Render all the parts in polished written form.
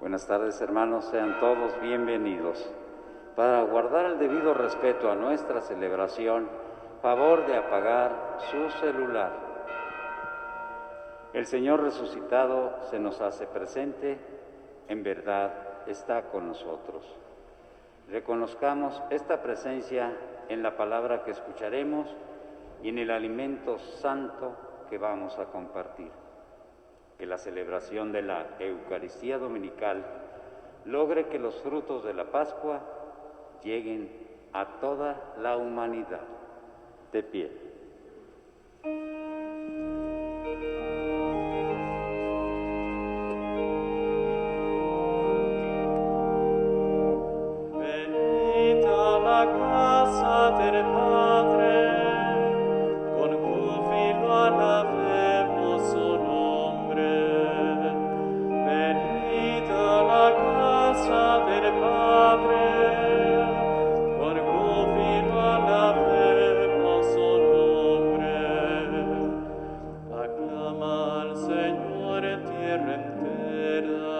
Buenas tardes, hermanos, sean todos bienvenidos. Para guardar el debido respeto a nuestra celebración, favor de apagar su celular. El Señor resucitado se nos hace presente, en verdad está con nosotros. Reconozcamos esta presencia en la palabra que escucharemos y en el alimento santo que vamos a compartir. Que la celebración de la Eucaristía Dominical logre que los frutos de la Pascua lleguen a toda la humanidad. De pie. Bendita la casa del Padre, con júbilo alabemos su nombre. Bendita la casa del Padre, con júbilo alabemos su nombre. Aclama al Señor en tierra entera,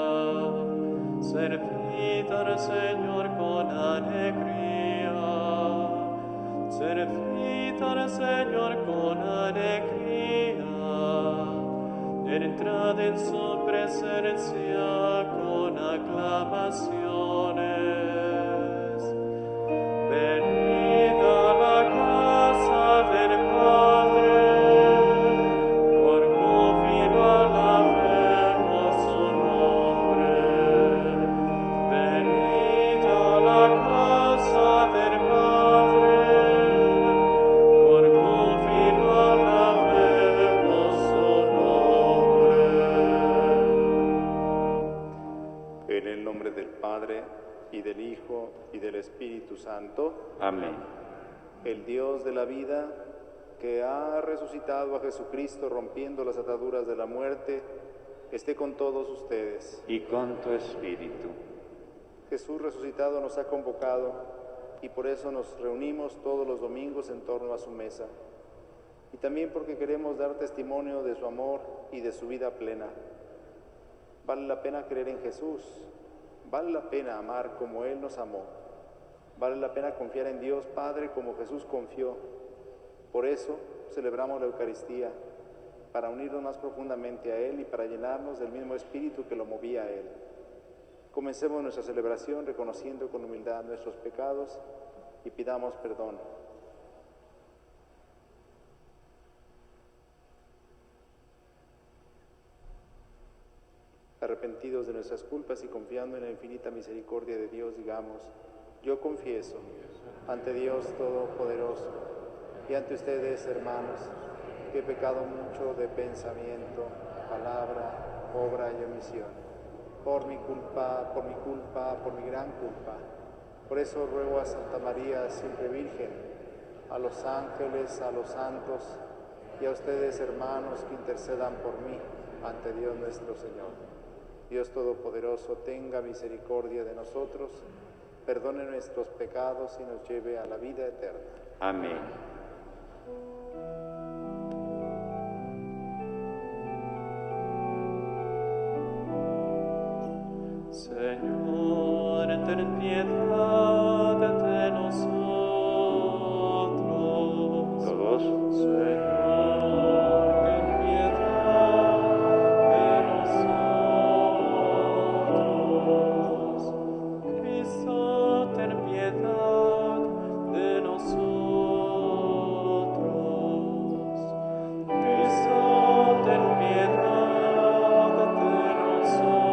servid al Señor con alegría, servid al Señor con alegría, entrad en su presencia con aclamaciones. Venid a la casa del Padre, con júbilo alabemos su nombre. Venid a la casa del Padre, con júbilo alabemos su nombre. En el nombre del Padre, y del Hijo, y del Espíritu Santo. Amén. El Dios de la vida, que ha resucitado a Jesucristo rompiendo las ataduras de la muerte, esté con todos ustedes. Y con tu espíritu. Jesús resucitado nos ha convocado y por eso nos reunimos todos los domingos en torno a su mesa. Y también porque queremos dar testimonio de su amor y de su vida plena. Vale la pena creer en Jesús, vale la pena amar como Él nos amó, vale la pena confiar en Dios Padre como Jesús confió. Por eso celebramos la Eucaristía, para unirnos más profundamente a Él y para llenarnos del mismo espíritu que lo movía a Él. Comencemos nuestra celebración reconociendo con humildad nuestros pecados y pidamos perdón. Arrepentidos de nuestras culpas y confiando en la infinita misericordia de Dios, digamos: yo confieso ante Dios Todopoderoso y ante ustedes, hermanos, que he pecado mucho de pensamiento, palabra, obra y omisión, por mi culpa, por mi gran culpa. Por eso ruego a Santa María, siempre Virgen, a los ángeles, a los santos y a ustedes, hermanos, que intercedan por mí ante Dios nuestro Señor. Dios Todopoderoso, tenga misericordia de nosotros, perdone nuestros pecados y nos lleve a la vida eterna. Amén. Señor, ten piedad de nosotros. Todos. Señor, ten piedad de nosotros. Cristo, ten piedad de nosotros. Cristo, ten piedad de nosotros.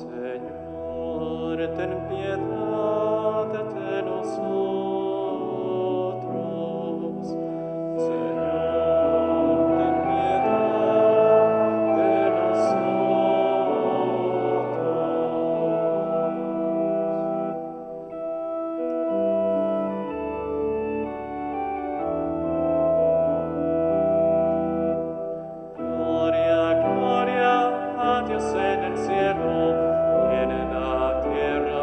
Señor, ten piedad de nosotros. Señor, ten piedad de nosotros. Gloria, gloria a Dios en el cielo y en la tierra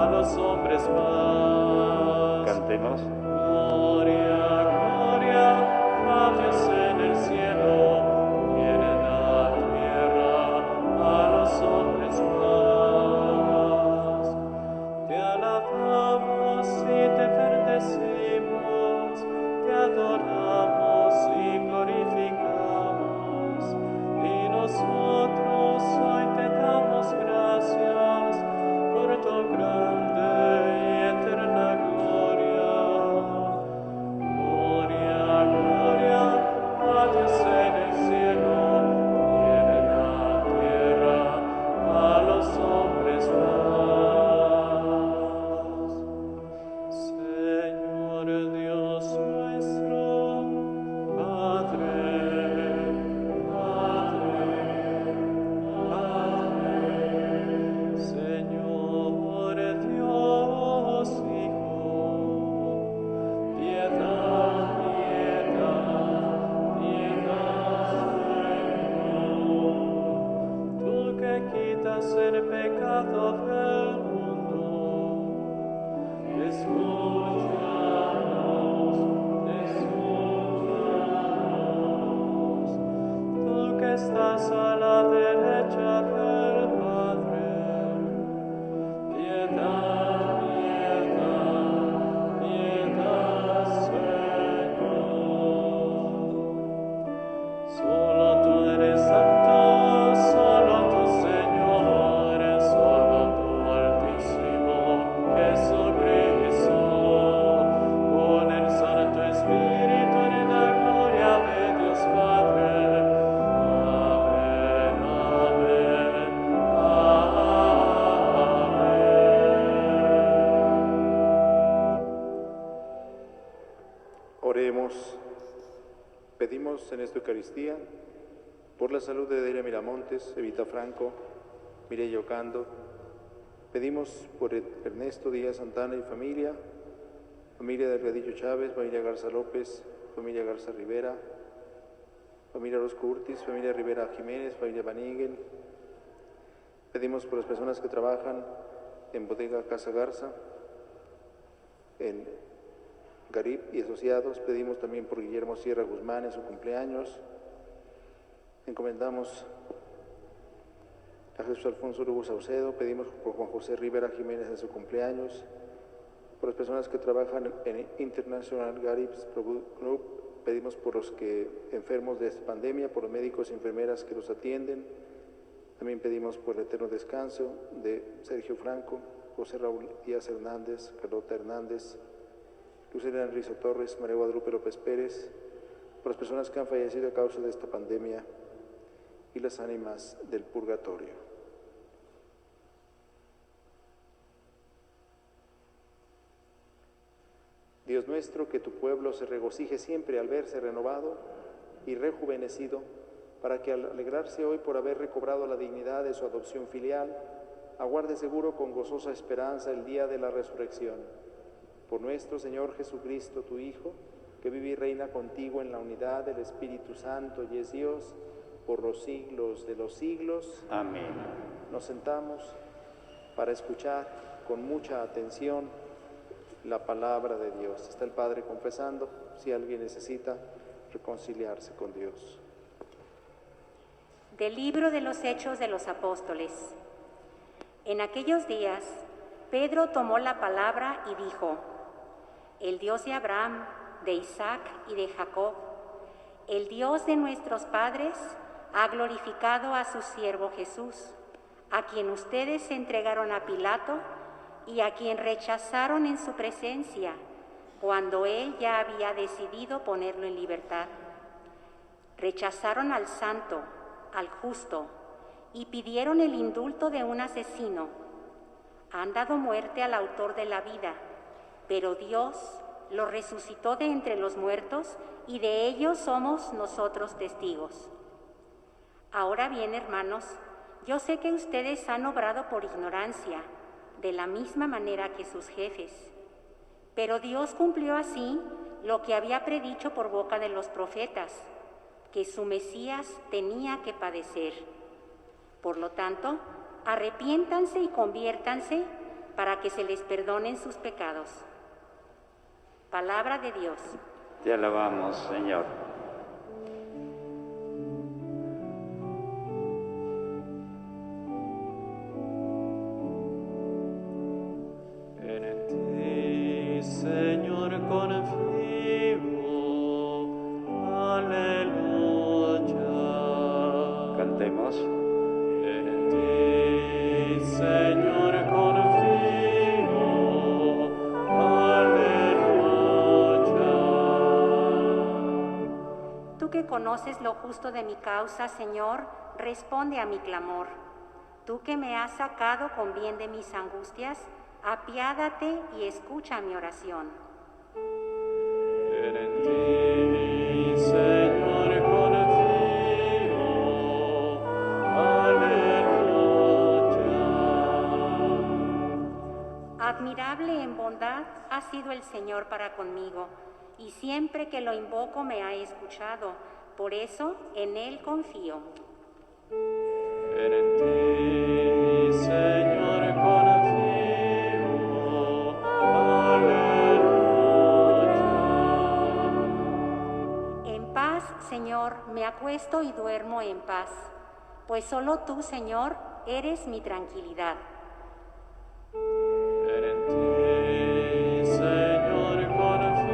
a los hombres más. Cantemos. Gloria, gloria a Dios en el cielo y en la tierra alabamos y te bendecimos, te adoramos y glorificamos, y nosotros hoy te damos gracias por tu grande y eterna gloria. Gloria, gloria a Dios en el cielo, y en la tierra a los hombres paz. Señor Dios nuestro, Padre, Padre, Padre, Señor Dios Hijo, piedad, piedad, piedad, Señor. Tú que quitas el pecado del mundo, escúchanos, escúchanos. Tú que estás a la derecha del Padre, piedad, piedad, piedad, Señor. Solo tú eres santo, solo tú, Señor, solo tú, Altísimo Jesucristo, con el Santo Espíritu en la gloria de Dios Padre. Amén, amén, amén. Oremos. Pedimos en esta Eucaristía por la salud de Delia Miramontes, Evita Franco, Mireya Ocando. Pedimos por Ernesto Díaz Santana y familia, familia Delgadillo Chávez, familia Garza López, familia Garza Rivera, familia Orozco Urtiz, familia Rivera Jiménez, familia Van Ingen. Pedimos por las personas que trabajan en Bodega Casa Garza, en Garib y asociados. Pedimos también por Guillermo Sierra Guzmán en su cumpleaños. Encomendamos a Jesús Alfonso Lugo Saucedo. Pedimos por Juan José Rivera Jiménez en su cumpleaños. Por las personas que trabajan en International Garib Group. Pedimos por los enfermos de esta pandemia, por los médicos y enfermeras que los atienden. También pedimos por el eterno descanso de Sergio Franco, José Raúl Díaz Hernández, Carlota Hernández, Lucena Rizo Torres, María Guadalupe López Pérez, por las personas que han fallecido a causa de esta pandemia y las ánimas del purgatorio. Dios nuestro, que tu pueblo se regocije siempre al verse renovado y rejuvenecido, para que al alegrarse hoy por haber recobrado la dignidad de su adopción filial, aguarde seguro con gozosa esperanza el día de la resurrección. Por nuestro Señor Jesucristo, tu Hijo, que vive y reina contigo en la unidad del Espíritu Santo y es Dios por los siglos de los siglos. Amén. Nos sentamos para escuchar con mucha atención la palabra de Dios. Está el Padre confesando, si alguien necesita reconciliarse con Dios. Del libro de los Hechos de los Apóstoles. En aquellos días, Pedro tomó la palabra y dijo: el Dios de Abraham, de Isaac y de Jacob, el Dios de nuestros padres, ha glorificado a su siervo Jesús, a quien ustedes entregaron a Pilato y a quien rechazaron en su presencia, cuando él ya había decidido ponerlo en libertad. Rechazaron al santo, al justo, y pidieron el indulto de un asesino. Han dado muerte al autor de la vida, pero Dios lo resucitó de entre los muertos y de ello somos nosotros testigos. Ahora bien, hermanos, yo sé que ustedes han obrado por ignorancia, de la misma manera que sus jefes, pero Dios cumplió así lo que había predicho por boca de los profetas, que su Mesías tenía que padecer. Por lo tanto, arrepiéntanse y conviértanse para que se les perdonen sus pecados. Palabra de Dios. Te alabamos, Señor. que conoces lo justo de mi causa, Señor, responde a mi clamor. Tú que me has sacado con bien de mis angustias, apiádate y escucha mi oración. En ti, Señor, confío. Aleluya. Admirable en bondad ha sido el Señor para conmigo, y siempre que lo invoco me ha escuchado. Por eso en Él confío. En ti, Señor, confío. Aleluya. En paz, Señor, me acuesto y duermo en paz, pues solo tú, Señor, eres mi tranquilidad. En ti, Señor, confío.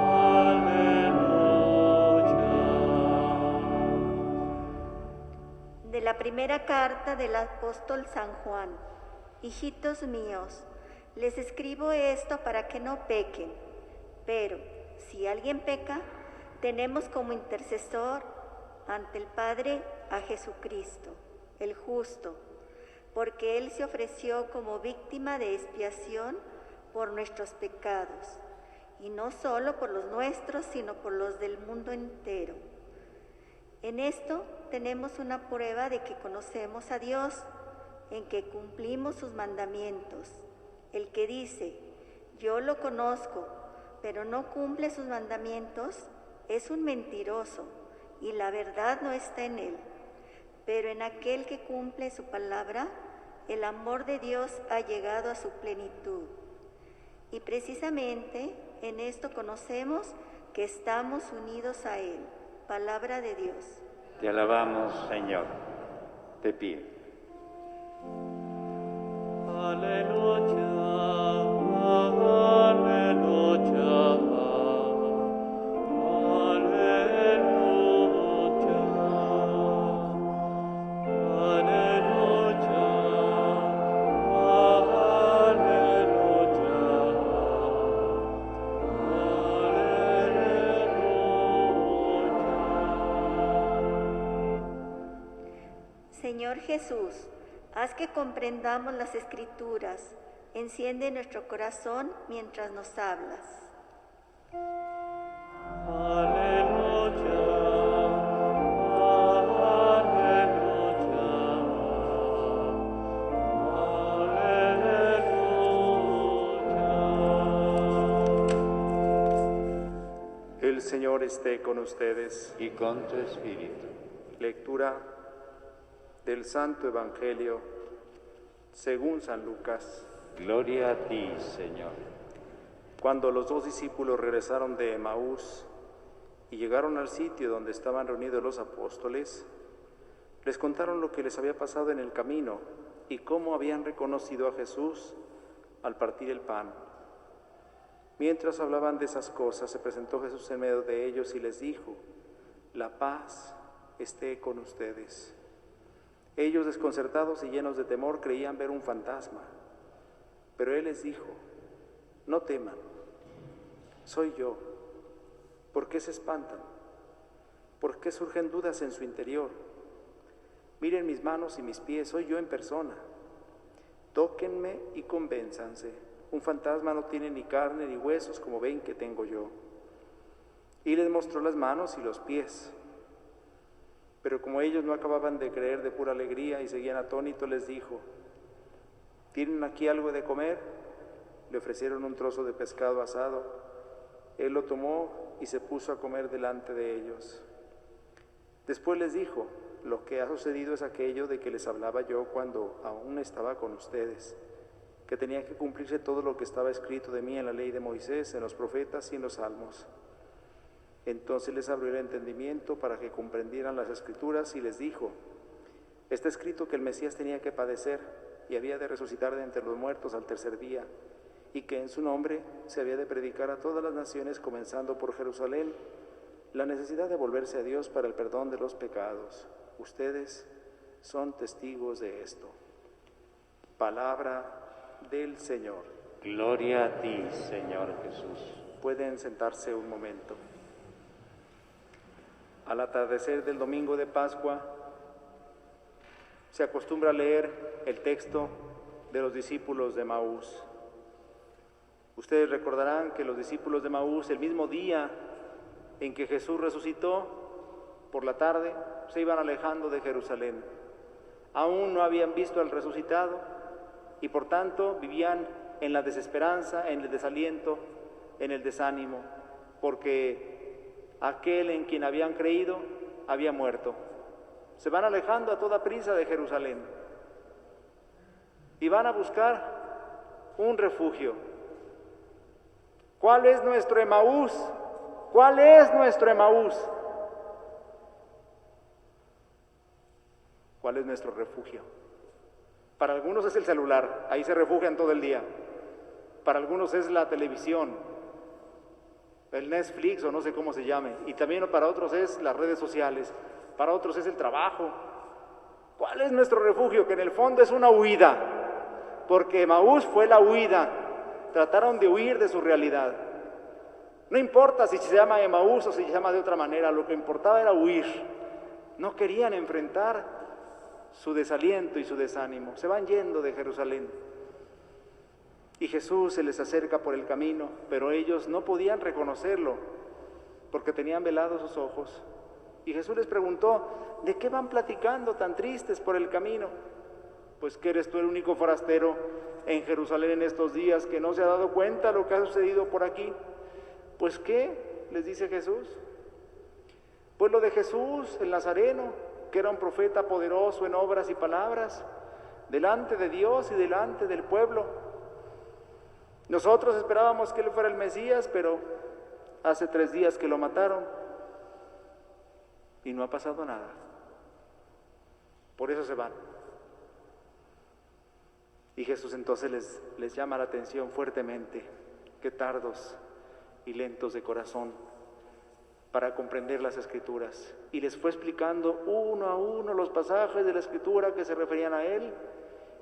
Aleluya. De la primera carta del apóstol San Juan. Hijitos míos, les escribo esto para que no pequen, pero si alguien peca, tenemos como intercesor ante el Padre a Jesucristo, el justo, porque Él se ofreció como víctima de expiación por nuestros pecados, y no solo por los nuestros, sino por los del mundo entero. En esto tenemos una prueba de que conocemos a Dios, en que cumplimos sus mandamientos. El que dice, yo lo conozco, pero no cumple sus mandamientos, es un mentiroso, y la verdad no está en él. Pero en aquel que cumple su palabra, el amor de Dios ha llegado a su plenitud. Y precisamente en esto conocemos que estamos unidos a Él. Palabra de Dios. Te alabamos, Señor. De pie. Aleluya, aleluya, Señor Jesús, haz que comprendamos las Escrituras, enciende nuestro corazón mientras nos hablas. El Señor esté con ustedes. Y con tu espíritu. Lectura del Santo Evangelio según San Lucas. Gloria a ti, Señor. Cuando los 2 discípulos regresaron de Emaús y llegaron al sitio donde estaban reunidos los apóstoles, les contaron lo que les había pasado en el camino y cómo habían reconocido a Jesús al partir el pan. Mientras hablaban de esas cosas, se presentó Jesús en medio de ellos y les dijo, la paz esté con ustedes. Ellos, desconcertados y llenos de temor, creían ver un fantasma. Pero Él les dijo, no teman, soy yo. ¿Por qué se espantan? ¿Por qué surgen dudas en su interior? Miren mis manos y mis pies, soy yo en persona. Tóquenme y convénzanse. Un fantasma no tiene ni carne ni huesos como ven que tengo yo. Y les mostró las manos y los pies. Pero como ellos no acababan de creer de pura alegría y seguían atónitos, les dijo, ¿tienen aquí algo de comer? Le ofrecieron un trozo de pescado asado. Él lo tomó y se puso a comer delante de ellos. Después les dijo, lo que ha sucedido es aquello de que les hablaba yo cuando aún estaba con ustedes, que tenía que cumplirse todo lo que estaba escrito de mí en la ley de Moisés, en los profetas y en los salmos. Entonces les abrió el entendimiento para que comprendieran las Escrituras y les dijo, está escrito que el Mesías tenía que padecer y había de resucitar de entre los muertos al tercer día, y que en su nombre se había de predicar a todas las naciones, comenzando por Jerusalén, la necesidad de volverse a Dios para el perdón de los pecados. Ustedes son testigos de esto. Palabra del Señor. Gloria a ti, Señor Jesús. Pueden sentarse un momento. al atardecer del domingo de Pascua, se acostumbra a leer el texto de los discípulos de Emaús. Ustedes recordarán que los discípulos de Emaús, el mismo día en que Jesús resucitó, por la tarde, se iban alejando de Jerusalén. Aún no habían visto al resucitado y por tanto vivían en la desesperanza, en el desaliento, en el desánimo, porque aquel en quien habían creído había muerto. Se van alejando a toda prisa de Jerusalén y van a buscar un refugio. ¿Cuál es nuestro Emaús? ¿Cuál es nuestro Emaús? ¿Cuál es nuestro refugio? Para algunos es el celular, ahí se refugian todo el día. Para algunos es la televisión, el Netflix o no sé cómo se llame. Y también para otros es las redes sociales, para otros es el trabajo. ¿Cuál es nuestro refugio? Que en el fondo es una huida, porque Emaús fue la huida. Trataron de huir de su realidad. No importa si se llama Emaús o si se llama de otra manera, lo que importaba era huir. No querían enfrentar su desaliento y su desánimo. Se van yendo de Jerusalén. Y Jesús se les acerca por el camino, pero ellos no podían reconocerlo porque tenían velados sus ojos. Y Jesús les preguntó, ¿de qué van platicando tan tristes por el camino? Pues que eres tú el único forastero en Jerusalén en estos días que no se ha dado cuenta de lo que ha sucedido por aquí. Pues ¿qué? Les dice Jesús. Pues lo de Jesús, el Nazareno, que era un profeta poderoso en obras y palabras, delante de Dios y delante del pueblo. Nosotros esperábamos que él fuera el Mesías, pero hace 3 días que lo mataron y no ha pasado nada. Por eso se van. Y Jesús entonces les llama la atención fuertemente, qué tardos y lentos de corazón para comprender las Escrituras. Y les fue explicando uno a uno los pasajes de la Escritura que se referían a él.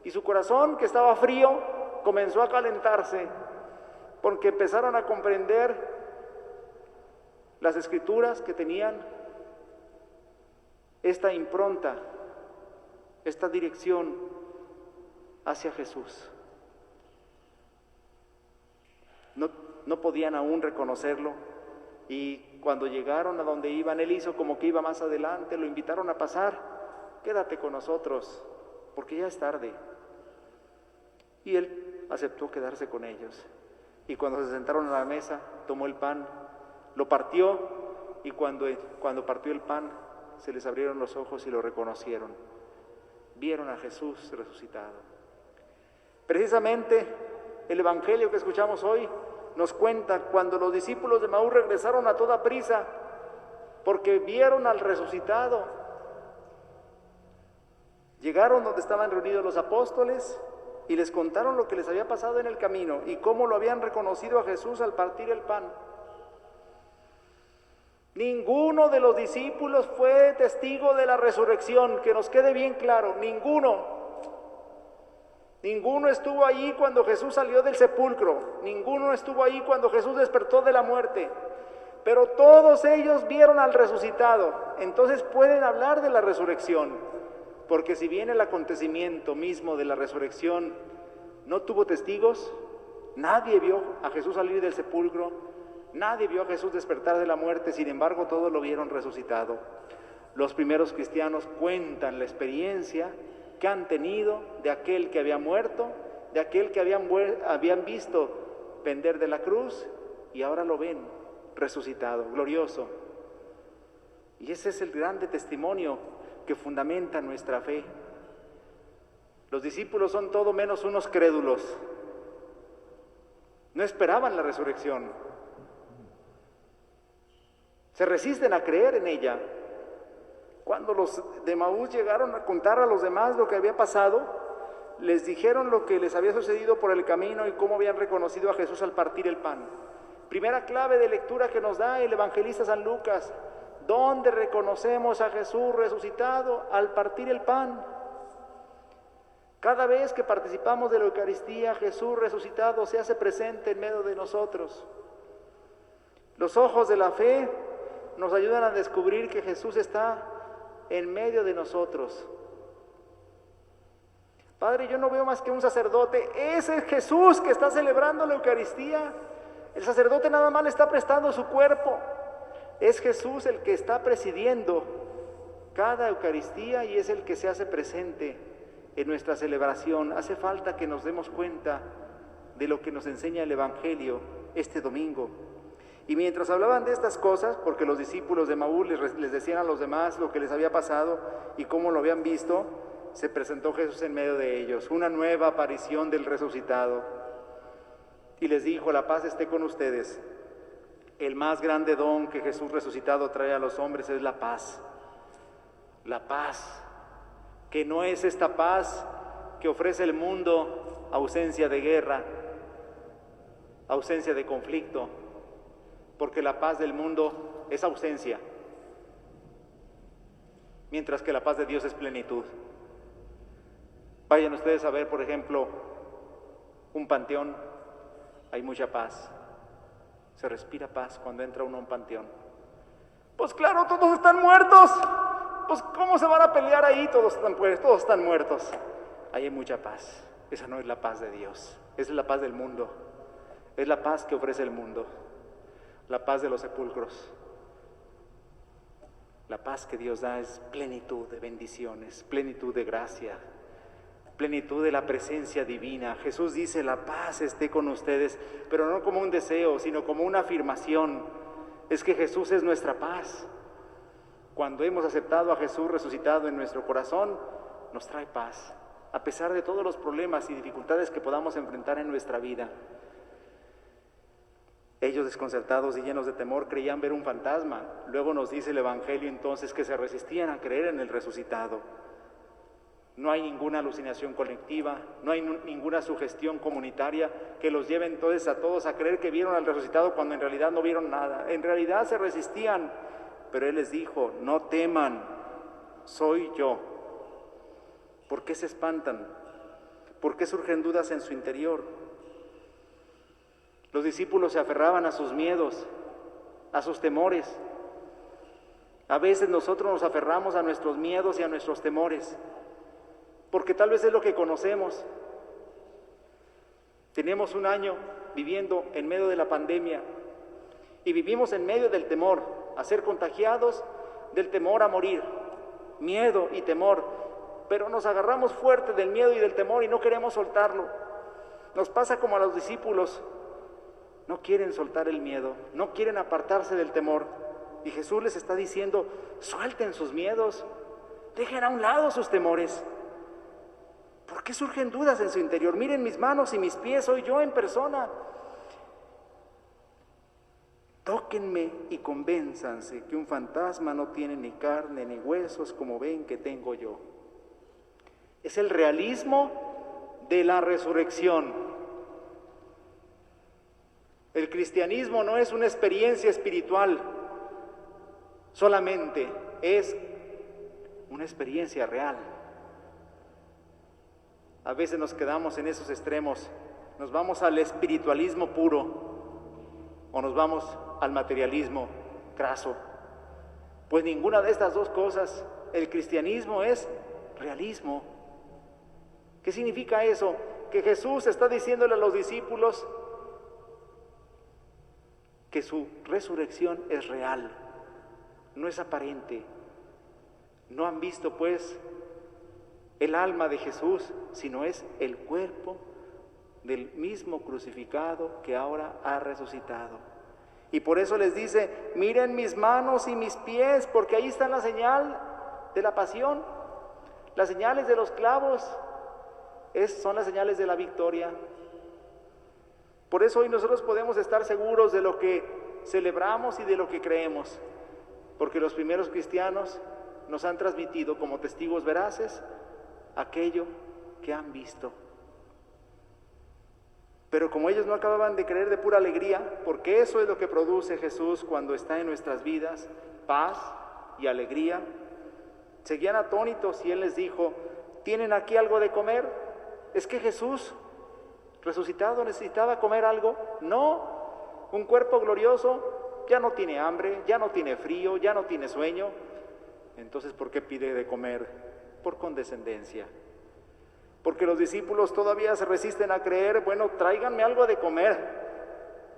Y su corazón, que estaba frío, comenzó a calentarse, porque empezaron a comprender las Escrituras que tenían esta impronta, esta dirección hacia Jesús. No podían aún reconocerlo, y cuando llegaron a donde iban, él hizo como que iba más adelante, lo invitaron a pasar. Quédate con nosotros, porque ya es tarde. Y él aceptó quedarse con ellos. Y cuando se sentaron a la mesa, tomó el pan, lo partió, y cuando partió el pan, se les abrieron los ojos y lo reconocieron. Vieron a Jesús resucitado. Precisamente el Evangelio que escuchamos hoy nos cuenta cuando los discípulos de Emaús regresaron a toda prisa, porque vieron al resucitado. Llegaron donde estaban reunidos los apóstoles y les contaron lo que les había pasado en el camino y cómo lo habían reconocido a Jesús al partir el pan. Ninguno de los discípulos fue testigo de la resurrección, que nos quede bien claro, ninguno. Ninguno estuvo allí cuando Jesús salió del sepulcro, ninguno estuvo allí cuando Jesús despertó de la muerte, pero todos ellos vieron al resucitado. Entonces pueden hablar de la resurrección, porque si bien el acontecimiento mismo de la resurrección no tuvo testigos, nadie vio a Jesús salir del sepulcro, nadie vio a Jesús despertar de la muerte, sin embargo todos lo vieron resucitado. Los primeros cristianos cuentan la experiencia que han tenido de aquel que había muerto, de aquel que habían visto pender de la cruz y ahora lo ven resucitado, glorioso. Y ese es el grande testimonio que fundamenta nuestra fe. Los discípulos son todo menos unos crédulos. No esperaban la resurrección. Se resisten a creer en ella. Cuando los de Emaús llegaron a contar a los demás lo que había pasado, les dijeron lo que les había sucedido por el camino y cómo habían reconocido a Jesús al partir el pan. Primera clave de lectura que nos da el evangelista San Lucas: ¿dónde reconocemos a Jesús resucitado? Al partir el pan. Cada vez que participamos de la Eucaristía, Jesús resucitado se hace presente en medio de nosotros. Los ojos de la fe nos ayudan a descubrir que Jesús está en medio de nosotros. Padre, yo no veo más que un sacerdote. Ese es Jesús que está celebrando la Eucaristía. El sacerdote nada más le está prestando su cuerpo. Es Jesús el que está presidiendo cada Eucaristía y es el que se hace presente en nuestra celebración. Hace falta que nos demos cuenta de lo que nos enseña el Evangelio este domingo. Y mientras hablaban de estas cosas, porque los discípulos de Emaús les decían a los demás lo que les había pasado y cómo lo habían visto, se presentó Jesús en medio de ellos, una nueva aparición del resucitado. Y les dijo: la paz esté con ustedes. El más grande don que Jesús resucitado trae a los hombres es la paz. La paz, que no es esta paz que ofrece el mundo, ausencia de guerra, ausencia de conflicto, porque la paz del mundo es ausencia, mientras que la paz de Dios es plenitud. Vayan ustedes a ver, por ejemplo, un panteón, hay mucha paz, se respira paz cuando entra uno a un panteón. Pues claro, todos están muertos, pues ¿cómo se van a pelear ahí? Todos están muertos. Ahí hay mucha paz. Esa no es la paz de Dios, esa es la paz del mundo, es la paz que ofrece el mundo, la paz de los sepulcros. La paz que Dios da es plenitud de bendiciones, plenitud de gracia, plenitud de la presencia divina. Jesús dice: la paz esté con ustedes, pero no como un deseo, sino como una afirmación. Es que Jesús es nuestra paz. Cuando hemos aceptado a Jesús resucitado en nuestro corazón, nos trae paz, a pesar de todos los problemas y dificultades que podamos enfrentar en nuestra vida. Ellos, desconcertados y llenos de temor, creían ver un fantasma. Luego nos dice el Evangelio entonces que se resistían a creer en el resucitado. No hay ninguna alucinación colectiva, no hay ninguna sugestión comunitaria que los lleve entonces a todos a creer que vieron al resucitado cuando en realidad no vieron nada. En realidad se resistían, pero Él les dijo: no teman, soy yo. ¿Por qué se espantan? ¿Por qué surgen dudas en su interior? Los discípulos se aferraban a sus miedos, a sus temores. A veces nosotros nos aferramos a nuestros miedos y a nuestros temores, porque tal vez es lo que conocemos. Tenemos un año viviendo en medio de la pandemia y vivimos en medio del temor a ser contagiados, del temor a morir, miedo y temor, pero nos agarramos fuerte del miedo y del temor y no queremos soltarlo. Nos pasa como a los discípulos, no quieren soltar el miedo, no quieren apartarse del temor, y Jesús les está diciendo: suelten sus miedos, dejen a un lado sus temores. ¿Por qué surgen dudas en su interior? Miren mis manos y mis pies, soy yo en persona. Tóquenme y convénzanse que un fantasma no tiene ni carne ni huesos como ven que tengo yo. Es el realismo de la resurrección. El cristianismo no es una experiencia espiritual solamente, es una experiencia real. A veces nos quedamos en esos extremos, nos vamos al espiritualismo puro o nos vamos al materialismo craso. Pues ninguna de estas dos cosas. El cristianismo es realismo. ¿Qué significa eso? Que Jesús está diciéndole a los discípulos que su resurrección es real, no es aparente. No han visto pues el alma de Jesús, sino es el cuerpo del mismo crucificado que ahora ha resucitado. Y por eso les dice: miren mis manos y mis pies, porque ahí está la señal de la pasión. Las señales de los clavos son las señales de la victoria. Por eso hoy nosotros podemos estar seguros de lo que celebramos y de lo que creemos, porque los primeros cristianos nos han transmitido como testigos veraces aquello que han visto. Pero como ellos no acababan de creer de pura alegría, porque eso es lo que produce Jesús cuando está en nuestras vidas, paz y alegría, seguían atónitos y Él les dijo: ¿tienen aquí algo de comer? ¿Es que Jesús resucitado necesitaba comer algo? No, un cuerpo glorioso ya no tiene hambre, ya no tiene frío, ya no tiene sueño. Entonces, ¿por qué pide de comer? Por condescendencia. Porque los discípulos todavía se resisten a creer, bueno, tráiganme algo de comer.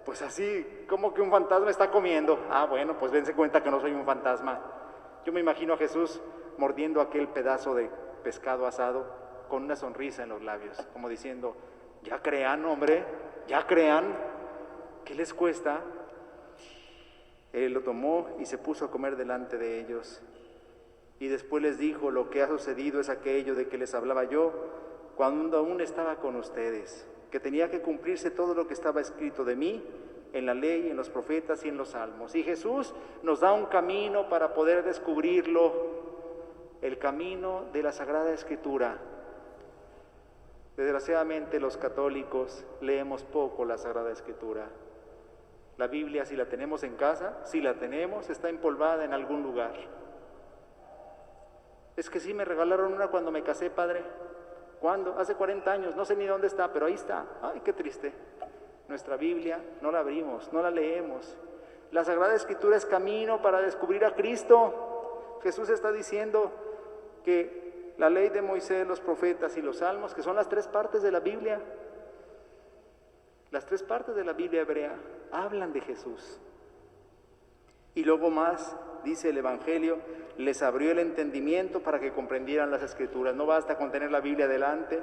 Pues así, como que un fantasma está comiendo. Ah, bueno, pues dense cuenta que no soy un fantasma. Yo me imagino a Jesús mordiendo aquel pedazo de pescado asado con una sonrisa en los labios, como diciendo, ya crean, hombre, ya crean, ¿qué les cuesta? Él lo tomó y se puso a comer delante de ellos. Y después les dijo, lo que ha sucedido es aquello de que les hablaba yo cuando aún estaba con ustedes, que tenía que cumplirse todo lo que estaba escrito de mí en la ley, en los profetas y en los salmos. Y Jesús nos da un camino para poder descubrirlo, el camino de la Sagrada Escritura. Desgraciadamente los católicos leemos poco la Sagrada Escritura. La Biblia, si la tenemos en casa, si la tenemos, está empolvada en algún lugar. Es que sí me regalaron una cuando me casé, padre. ¿Cuándo? Hace 40 años, no sé ni dónde está, pero ahí está. Ay, qué triste. Nuestra Biblia no la abrimos, no la leemos. La Sagrada Escritura es camino para descubrir a Cristo. Jesús está diciendo que la ley de Moisés, los profetas y los salmos, que son las 3 partes de la Biblia, las 3 partes de la Biblia hebrea, hablan de Jesús. Y luego más, dice el Evangelio, les abrió el entendimiento para que comprendieran las Escrituras. No basta con tener la Biblia delante,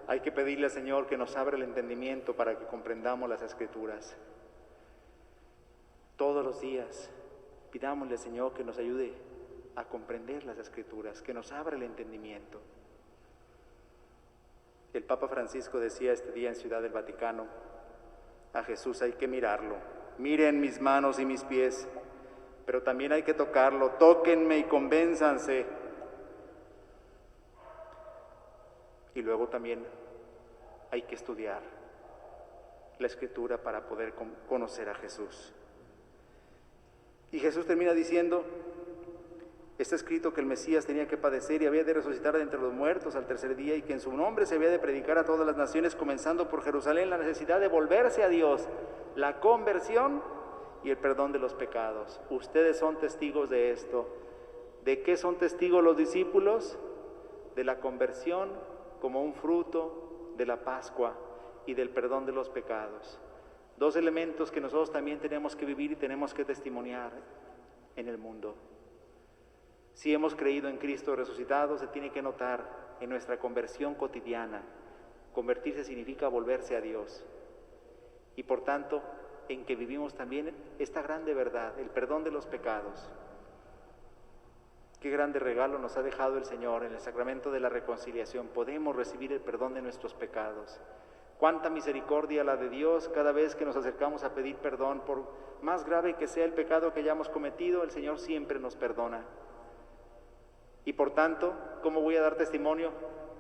hay que pedirle al Señor que nos abra el entendimiento para que comprendamos las Escrituras. Todos los días, pidámosle al Señor que nos ayude a comprender las Escrituras, que nos abra el entendimiento. El Papa Francisco decía este día en Ciudad del Vaticano, a Jesús hay que mirarlo. Miren mis manos y mis pies, pero también hay que tocarlo. Tóquenme y convénzanse. Y luego también hay que estudiar la Escritura para poder conocer a Jesús. Y Jesús termina diciendo, está escrito que el Mesías tenía que padecer y había de resucitar de entre los muertos al tercer día, y que en su nombre se había de predicar a todas las naciones, comenzando por Jerusalén, la necesidad de volverse a Dios, la conversión y el perdón de los pecados. Ustedes son testigos de esto. ¿De qué son testigos los discípulos? De la conversión como un fruto de la Pascua y del perdón de los pecados. 2 elementos que nosotros también tenemos que vivir y tenemos que testimoniar en el mundo. Si hemos creído en Cristo resucitado, se tiene que notar en nuestra conversión cotidiana. Convertirse significa volverse a Dios. Y por tanto, en que vivimos también esta grande verdad, el perdón de los pecados. Qué grande regalo nos ha dejado el Señor en el sacramento de la reconciliación. Podemos recibir el perdón de nuestros pecados. Cuánta misericordia la de Dios cada vez que nos acercamos a pedir perdón. Por más grave que sea el pecado que hayamos cometido, el Señor siempre nos perdona. Y por tanto, ¿cómo voy a dar testimonio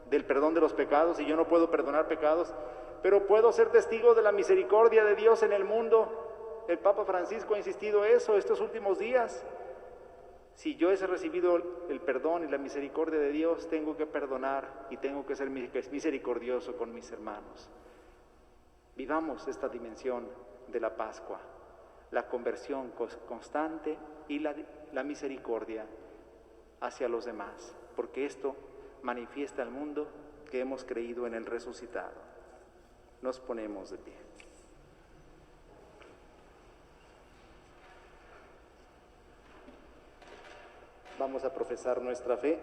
del perdón de los pecados si yo no puedo perdonar pecados? Pero puedo ser testigo de la misericordia de Dios en el mundo. El Papa Francisco ha insistido eso estos últimos días. Si yo he recibido el perdón y la misericordia de Dios, tengo que perdonar y tengo que ser misericordioso con mis hermanos. Vivamos esta dimensión de la Pascua, la conversión constante y la misericordia hacia los demás, porque esto manifiesta al mundo que hemos creído en el resucitado. Nos ponemos de pie. Vamos a profesar nuestra fe.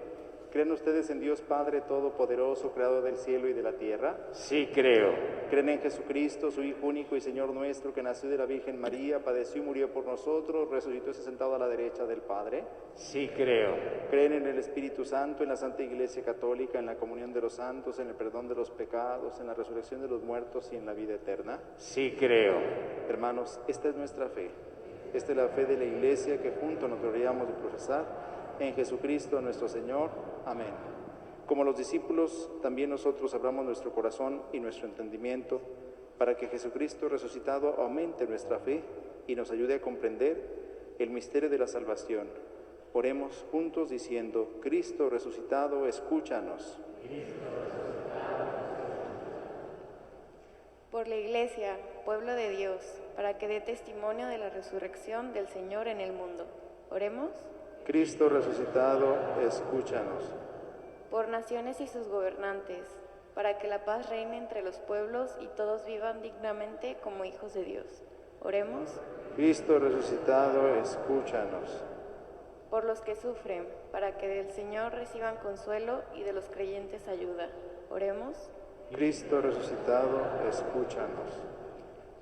¿Creen ustedes en Dios Padre Todopoderoso, Creador del cielo y de la tierra? Sí creo. ¿Creen en Jesucristo, su Hijo único y Señor nuestro, que nació de la Virgen María, padeció y murió por nosotros, resucitó y se sentado a la derecha del Padre? Sí creo. ¿Creen en el Espíritu Santo, en la Santa Iglesia Católica, en la comunión de los santos, en el perdón de los pecados, en la resurrección de los muertos y en la vida eterna? Sí creo. Hermanos, esta es nuestra fe. Esta es la fe de la Iglesia que juntos nos gloriamos de profesar en Jesucristo nuestro Señor. Amén. Como los discípulos, también nosotros abramos nuestro corazón y nuestro entendimiento para que Jesucristo resucitado aumente nuestra fe y nos ayude a comprender el misterio de la salvación. Oremos juntos diciendo: Cristo resucitado, escúchanos. Cristo resucitado. por la Iglesia, pueblo de Dios, para que dé testimonio de la resurrección del Señor en el mundo. Oremos. Cristo resucitado, escúchanos. Por naciones y sus gobernantes, para que la paz reine entre los pueblos y todos vivan dignamente como hijos de Dios. Oremos. Cristo resucitado, escúchanos. Por los que sufren, para que del Señor reciban consuelo y de los creyentes ayuda. Oremos. Cristo resucitado, escúchanos.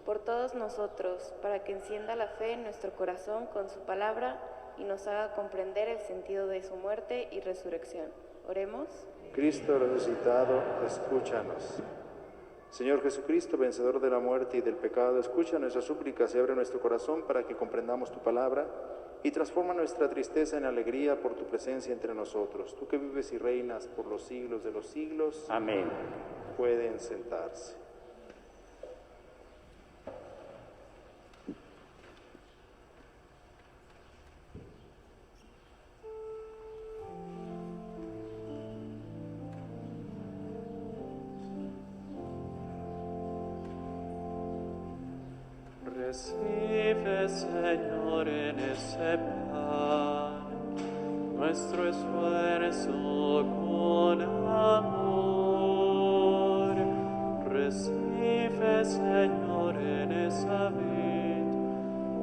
Por todos nosotros, para que encienda la fe en nuestro corazón con su palabra y nos haga comprender el sentido de su muerte y resurrección. Oremos. Cristo resucitado, escúchanos. Señor Jesucristo, vencedor de la muerte y del pecado, escucha nuestras súplicas y abre nuestro corazón para que comprendamos tu palabra y transforma nuestra tristeza en alegría por tu presencia entre nosotros. Tú que vives y reinas por los siglos de los siglos. Amén. Pueden sentarse. Recibe, Señor, en ese pan nuestro esfuerzo con amor. Recibe, Señor, en esa vid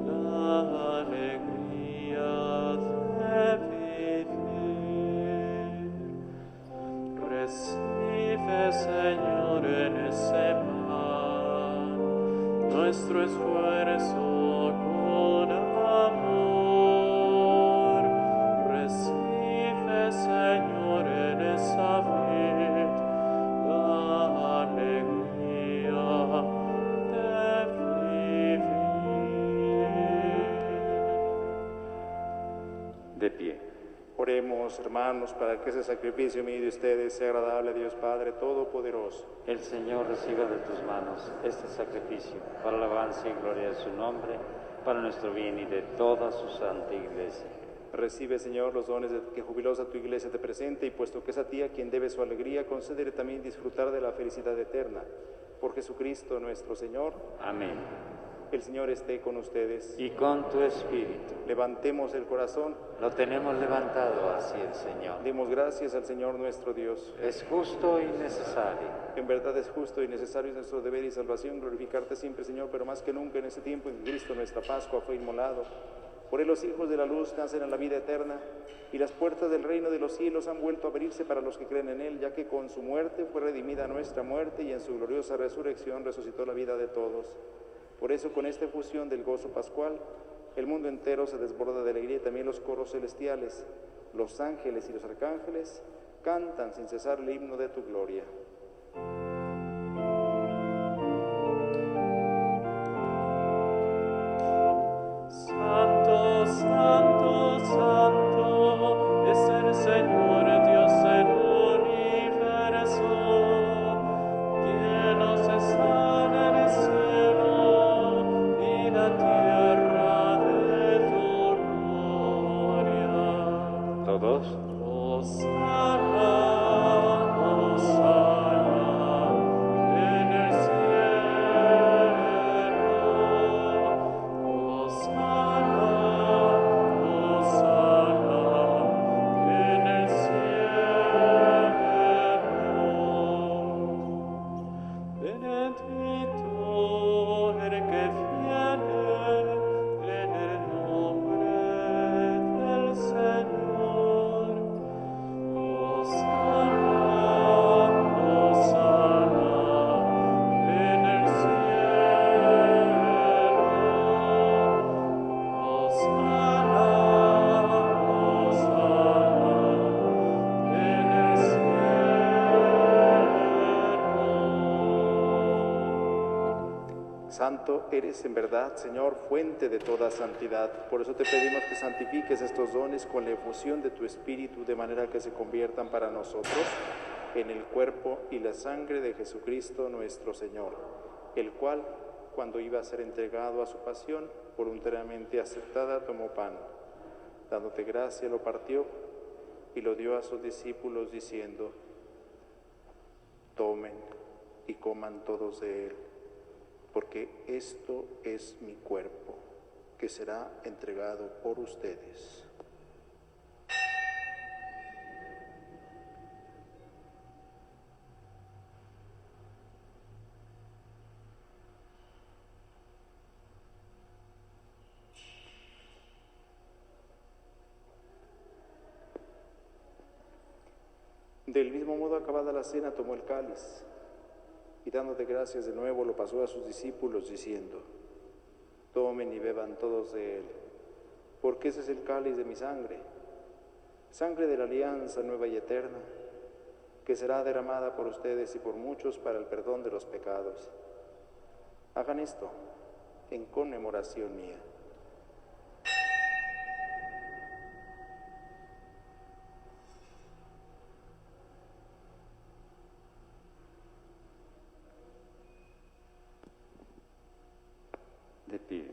la alegría de vivir. Recibe, Señor, en ese pan nuestro esfuerzo con amor. Recibe, Señor, en esa vid la alegría de vivir. De pie. Oremos, hermanos, para que ese sacrificio mío de ustedes sea agradable a Dios Padre Todopoderoso. El Señor reciba de tus manos este sacrificio para la alabanza y gloria de su nombre, para nuestro bien y de toda su santa Iglesia. Recibe, Señor, los dones que jubilosa tu Iglesia te presente, y puesto que es a ti a quien debe su alegría, concédele también disfrutar de la felicidad eterna. Por Jesucristo nuestro Señor. Amén. El Señor esté con ustedes. Y con tu espíritu. Levantemos el corazón. Lo tenemos levantado hacia el Señor. Demos gracias al Señor nuestro Dios. Es justo y necesario. En verdad es justo y necesario, es nuestro deber y salvación glorificarte siempre, Señor, pero más que nunca en este tiempo en que Cristo nuestra Pascua fue inmolado. Por él los hijos de la luz nacen en la vida eterna, y las puertas del reino de los cielos han vuelto a abrirse para los que creen en él, ya que con su muerte fue redimida nuestra muerte, y en su gloriosa resurrección resucitó la vida de todos. Por eso, con esta efusión del gozo pascual, el mundo entero se desborda de alegría, y también los coros celestiales, los ángeles y los arcángeles cantan sin cesar el himno de tu gloria. Santo, santo, santo es el Señor Dios del universo. Llenos están el cielo y la tierra de tu gloria. ¿Todos? Hosana, Hosana en el cielo. Hosana, Hosana en el cielo. Benedito el que viene en el nombre del Señor. Hosana, Hosana en el cielo. Hosana, Hosana en el cielo. Santo eres en verdad, Señor, fuente de toda santidad. Por eso te pedimos que santifiques estos dones con la efusión de tu Espíritu, de manera que se conviertan para nosotros en el cuerpo y la sangre de Jesucristo nuestro Señor, el cual, cuando iba a ser entregado a su pasión, voluntariamente aceptada, tomó pan. Dándote gracia, lo partió y lo dio a sus discípulos, diciendo: tomen y coman todos de él, porque esto es mi cuerpo, que será entregado por ustedes. Del mismo modo, acabada la cena, tomó el cáliz y dándote gracias de nuevo lo pasó a sus discípulos diciendo: tomen y beban todos de él, porque ese es el cáliz de mi sangre, sangre de la alianza nueva y eterna, que será derramada por ustedes y por muchos para el perdón de los pecados. Hagan esto en conmemoración mía. De pie.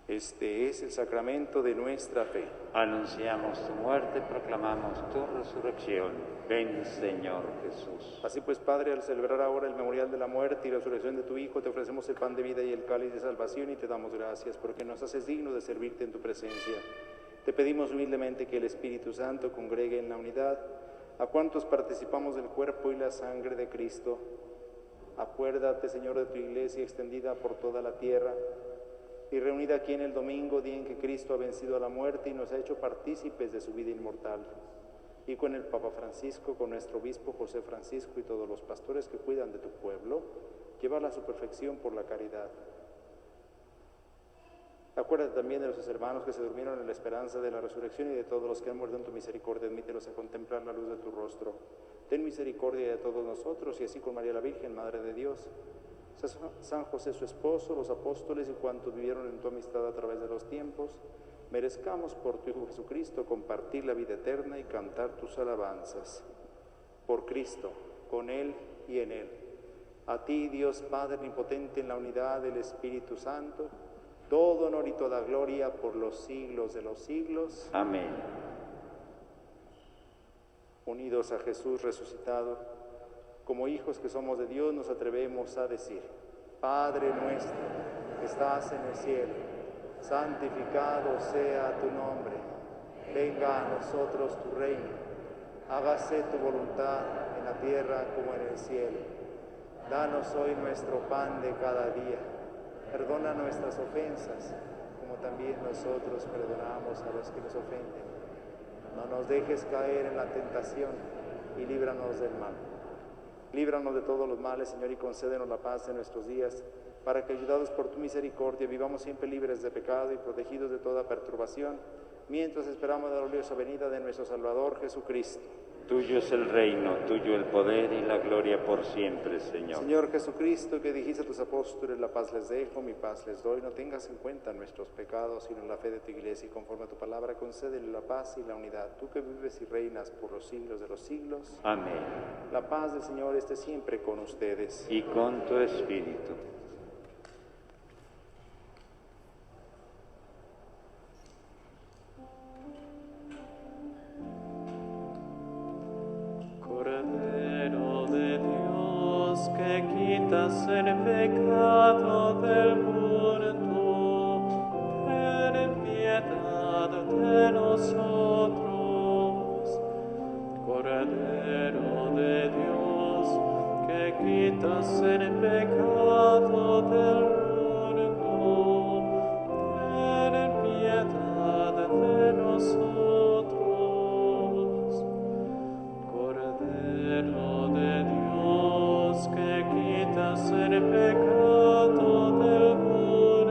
Este es el sacramento de nuestra fe. Anunciamos tu muerte, proclamamos tu resurrección. Ven, Señor Jesús. Así pues, Padre, al celebrar ahora el memorial de la muerte y resurrección de tu Hijo, te ofrecemos el pan de vida y el cáliz de salvación y te damos gracias porque nos haces digno de servirte en tu presencia. Te pedimos humildemente que el Espíritu Santo congregue en la unidad a cuantos participamos del cuerpo y la sangre de Cristo. Acuérdate, Señor, de tu iglesia extendida por toda la tierra y reunida aquí en el domingo, día en que Cristo ha vencido a la muerte y nos ha hecho partícipes de su vida inmortal. Y con el Papa Francisco, con nuestro obispo José Francisco y todos los pastores que cuidan de tu pueblo, llévala a su perfección por la caridad. Acuérdate también de nuestros hermanos que se durmieron en la esperanza de la resurrección y de todos los que han muerto en tu misericordia, admítelos a contemplar la luz de tu rostro. Ten misericordia de todos nosotros y así con María la Virgen, Madre de Dios, San José su esposo, los apóstoles y cuantos vivieron en tu amistad a través de los tiempos, merezcamos por tu Hijo Jesucristo compartir la vida eterna y cantar tus alabanzas. Por Cristo, con Él y en Él. A ti, Dios Padre omnipotente, en la unidad del Espíritu Santo, todo honor y toda gloria por los siglos de los siglos. Amén. Unidos a Jesús resucitado, como hijos que somos de Dios, nos atrevemos a decir: Padre nuestro, que estás en el cielo, santificado sea tu nombre. Venga a nosotros tu reino. Hágase tu voluntad en la tierra como en el cielo. Danos hoy nuestro pan de cada día. Perdona nuestras ofensas, como también nosotros perdonamos a los que nos ofenden. No nos dejes caer en la tentación y líbranos del mal. Líbranos de todos los males, Señor, y concédenos la paz en nuestros días, para que, ayudados por tu misericordia, vivamos siempre libres de pecado y protegidos de toda perturbación, mientras esperamos la gloriosa venida de nuestro Salvador Jesucristo. Tuyo es el reino, tuyo el poder y la gloria por siempre, Señor. Señor Jesucristo, que dijiste a tus apóstoles: la paz les dejo, mi paz les doy, no tengas en cuenta nuestros pecados, sino la fe de tu iglesia, y conforme a tu palabra concédele la paz y la unidad, tú que vives y reinas por los siglos de los siglos. Amén. La paz del Señor esté siempre con ustedes. Y con tu espíritu. Cordero de Dios, que quitas el pecado del mundo, ten piedad de nosotros. Cordero de Dios, que quitas el pecado del mundo, ten piedad de nosotros. Cordero de Dios, que quitas el pecado del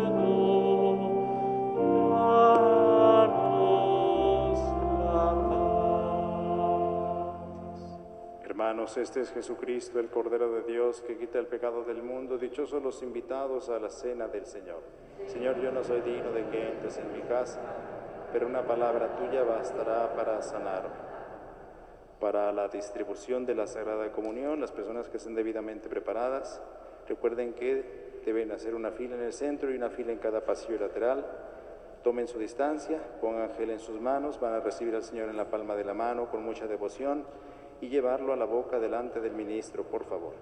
mundo, danos la paz. Hermanos, este es Jesucristo, el Cordero de Dios, que quita el pecado del mundo. Dichosos los invitados a la cena del Señor. Señor, yo no soy digno de que entres en mi casa, pero una palabra tuya bastará para sanarme. Para la distribución de la Sagrada Comunión, las personas que estén debidamente preparadas, recuerden que deben hacer una fila en el centro y una fila en cada pasillo lateral. Tomen su distancia, pongan gel en sus manos, van a recibir al Señor en la palma de la mano con mucha devoción y llevarlo a la boca delante del ministro, por favor.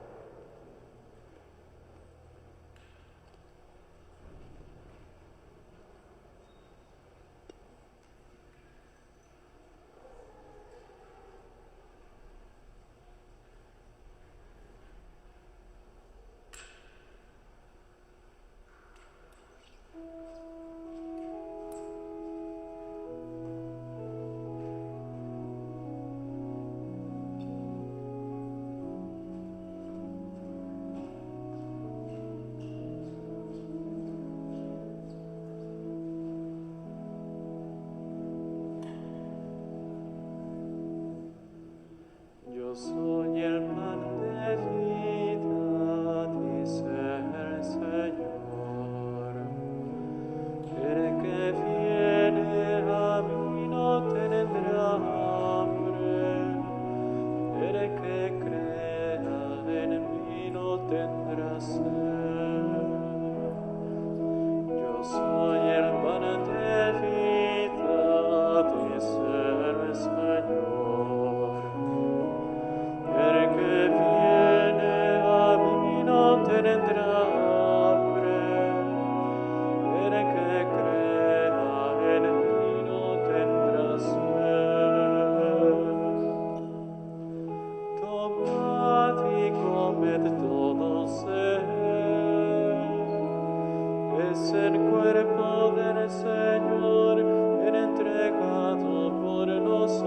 es el cuerpo del Señor, entregado por nosotros.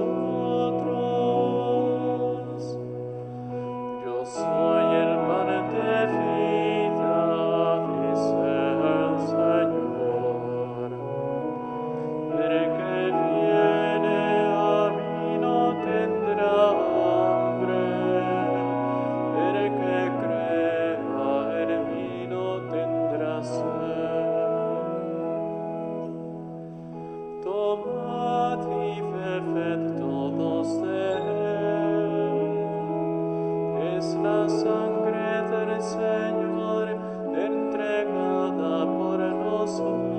Yo soy el pan de vida, dice el Señor. El que viene a mí no tendrá hambre, el que crea en mí no tendrá sed. Tomad y bebed todos de él. Es la sangre del Señor entregada por nosotros.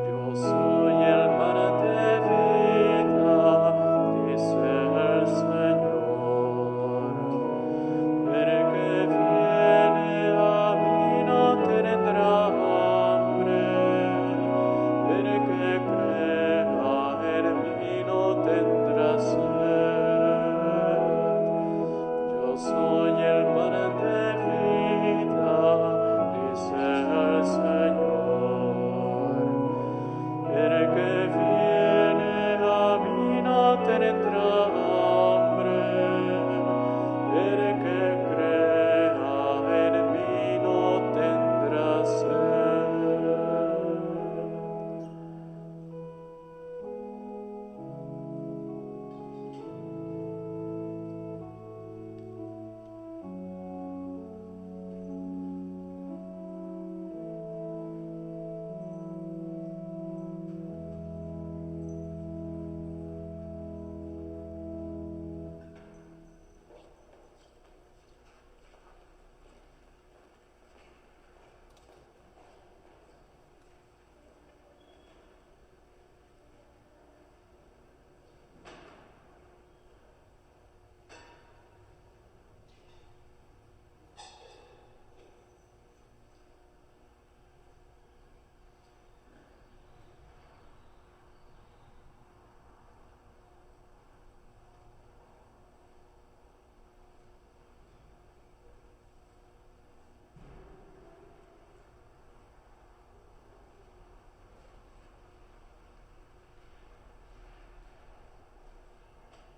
Yo soy el pan de vida, dice el Señor. El que viene a mí no tendrá hambre, el que crea en mí no tendrá sed. Yo soy el pan de vida, dice el Señor. El que viene a mí no tendrá hambre, el que crea en mí no tendrá sed.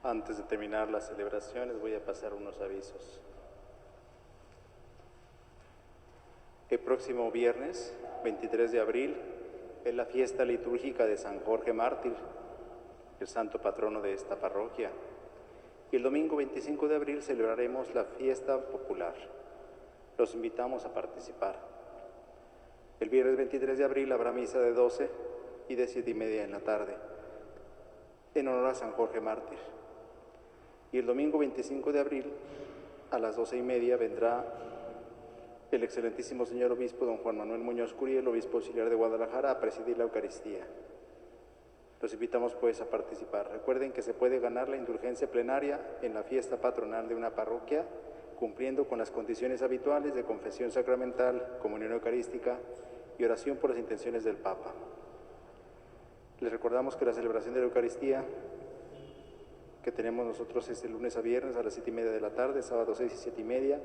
Antes de terminar las celebraciones voy a pasar unos avisos. El próximo viernes, 23 de abril, es la fiesta litúrgica de San Jorge Mártir, el santo patrono de esta parroquia. Y el domingo 25 de abril celebraremos la fiesta popular. Los invitamos a participar. El viernes 23 de abril habrá misa de 12 y de 7:30 en la tarde, en honor a San Jorge Mártir. Y el domingo 25 de abril, a las 12:30, vendrá el excelentísimo señor obispo don Juan Manuel Muñoz Curiel, obispo auxiliar de Guadalajara, a presidir la Eucaristía. Los invitamos pues a participar. Recuerden que se puede ganar la indulgencia plenaria en la fiesta patronal de una parroquia, cumpliendo con las condiciones habituales de confesión sacramental, comunión eucarística y oración por las intenciones del Papa. Les recordamos que la celebración de la Eucaristía que tenemos nosotros es de lunes a viernes a las 7:30 de la tarde, sábado 6 y 7:30,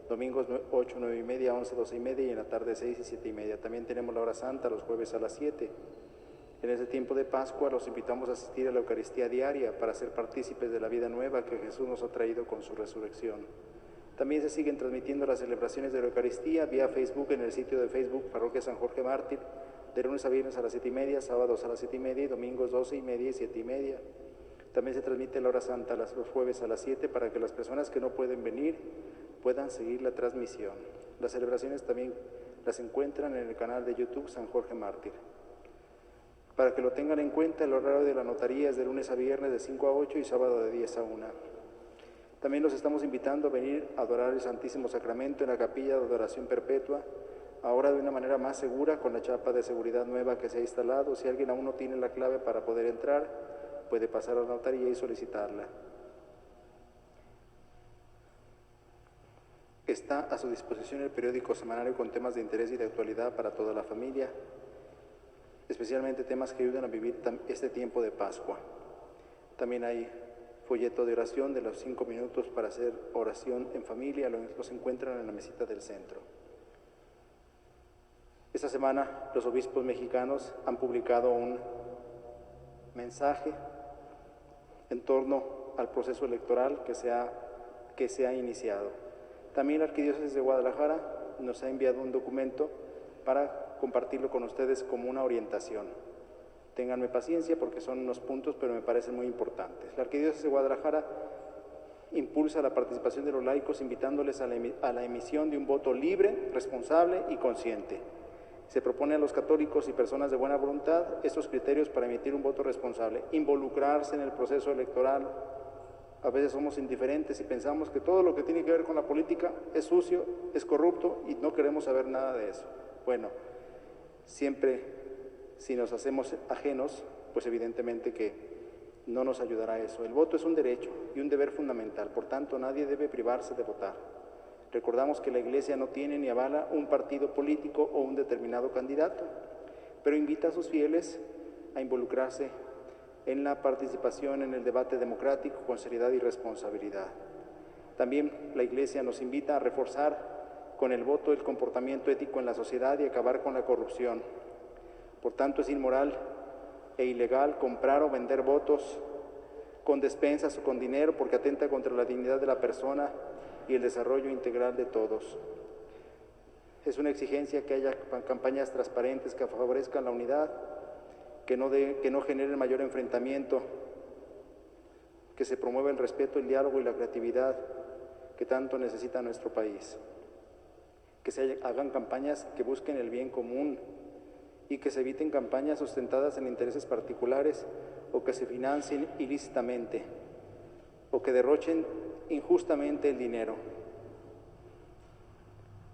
domingos 8, 9:30, 11, 12:30 y en la tarde 6 y 7:30. También tenemos la hora santa los jueves a las 7. En ese tiempo de Pascua los invitamos a asistir a la Eucaristía diaria para ser partícipes de la vida nueva que Jesús nos ha traído con su resurrección. También se siguen transmitiendo las celebraciones de la Eucaristía vía Facebook en el sitio de Facebook Parroquia San Jorge Mártir, de lunes a viernes a las 7:30, sábados a las 7:30 y domingos 12:30 y 7:30. También se transmite la hora santa los jueves a las 7 para que las personas que no pueden venir puedan seguir la transmisión. Las celebraciones también las encuentran en el canal de YouTube San Jorge Mártir. Para que lo tengan en cuenta, el horario de la notaría es de lunes a viernes de 5 a 8 y sábado de 10 a 1. También los estamos invitando a venir a adorar el Santísimo Sacramento en la capilla de adoración perpetua, ahora de una manera más segura con la chapa de seguridad nueva que se ha instalado. Si alguien aún no tiene la clave para poder entrar, puede pasar a la notaría y solicitarla. Está a su disposición el periódico semanario con temas de interés y de actualidad para toda la familia, especialmente temas que ayudan a vivir este tiempo de Pascua. También hay folleto de oración de los 5 minutos para hacer oración en familia, los encuentran en la mesita del centro. Esta semana los obispos mexicanos han publicado un mensaje en torno al proceso electoral que se ha iniciado. También la Arquidiócesis de Guadalajara nos ha enviado un documento para compartirlo con ustedes como una orientación. Ténganme paciencia porque son unos puntos, pero me parecen muy importantes. La Arquidiócesis de Guadalajara impulsa la participación de los laicos invitándoles a la emisión de un voto libre, responsable y consciente. Se propone a los católicos y personas de buena voluntad estos criterios para emitir un voto responsable: involucrarse en el proceso electoral. A veces somos indiferentes y pensamos que todo lo que tiene que ver con la política es sucio, es corrupto y no queremos saber nada de eso. Bueno, siempre si nos hacemos ajenos, pues evidentemente que no nos ayudará eso. El voto es un derecho y un deber fundamental, por tanto nadie debe privarse de votar. Recordamos que la Iglesia no tiene ni avala un partido político o un determinado candidato, pero invita a sus fieles a involucrarse en la participación en el debate democrático con seriedad y responsabilidad. También la Iglesia nos invita a reforzar con el voto el comportamiento ético en la sociedad y acabar con la corrupción. Por tanto, es inmoral e ilegal comprar o vender votos con despensas o con dinero porque atenta contra la dignidad de la persona y el desarrollo integral de todos. Es una exigencia que haya campañas transparentes que favorezcan la unidad, que no generen mayor enfrentamiento, que se promueva el respeto, el diálogo y la creatividad que tanto necesita nuestro país, que se hagan campañas que busquen el bien común y que se eviten campañas sustentadas en intereses particulares o que se financien ilícitamente o que derrochen injustamente el dinero.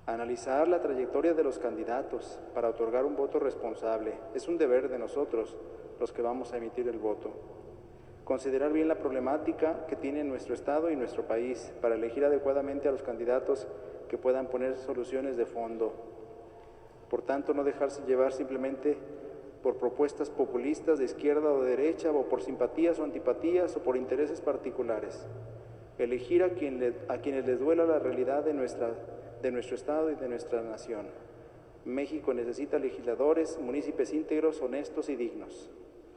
Analizar la trayectoria de los candidatos para otorgar un voto responsable es un deber de nosotros, los que vamos a emitir el voto. Considerar bien la problemática que tiene nuestro Estado y nuestro país para elegir adecuadamente a los candidatos que puedan poner soluciones de fondo. Por tanto, no dejarse llevar simplemente por propuestas populistas de izquierda o de derecha, o por simpatías o antipatías, o por intereses particulares. Elegir a quienes les duela la realidad de nuestro Estado y de nuestra nación. México necesita legisladores, municipios íntegros, honestos y dignos,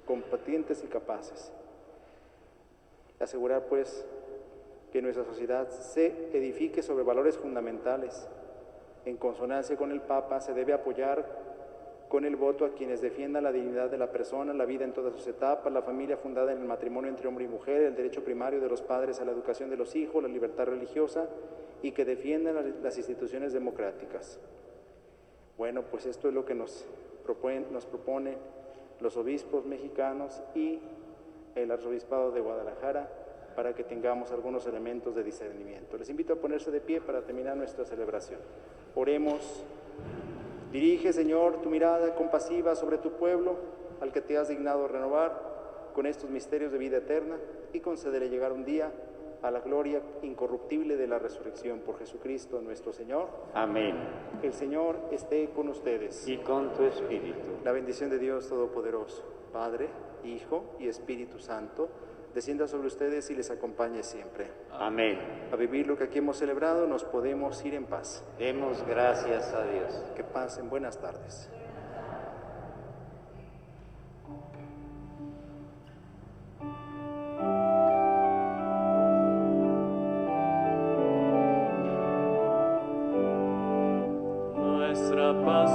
competentes y capaces. Asegurar, pues, que nuestra sociedad se edifique sobre valores fundamentales. En consonancia con el Papa, se debe apoyar con el voto a quienes defiendan la dignidad de la persona, la vida en todas sus etapas, la familia fundada en el matrimonio entre hombre y mujer, el derecho primario de los padres a la educación de los hijos, la libertad religiosa y que defiendan las instituciones democráticas. Bueno, pues esto es lo que nos propone los obispos mexicanos y el arzobispado de Guadalajara para que tengamos algunos elementos de discernimiento. Les invito a ponerse de pie para terminar nuestra celebración. Oremos. Dirige, Señor, tu mirada compasiva sobre tu pueblo, al que te has dignado renovar con estos misterios de vida eterna, y concédele llegar un día a la gloria incorruptible de la resurrección por Jesucristo nuestro Señor. Amén. El Señor esté con ustedes. Y con tu espíritu. La bendición de Dios Todopoderoso, Padre, Hijo y Espíritu Santo, descienda sobre ustedes y les acompañe siempre. Amén. A vivir lo que aquí hemos celebrado, nos podemos ir en paz. Demos gracias a Dios. Que pasen buenas tardes. Nuestra paz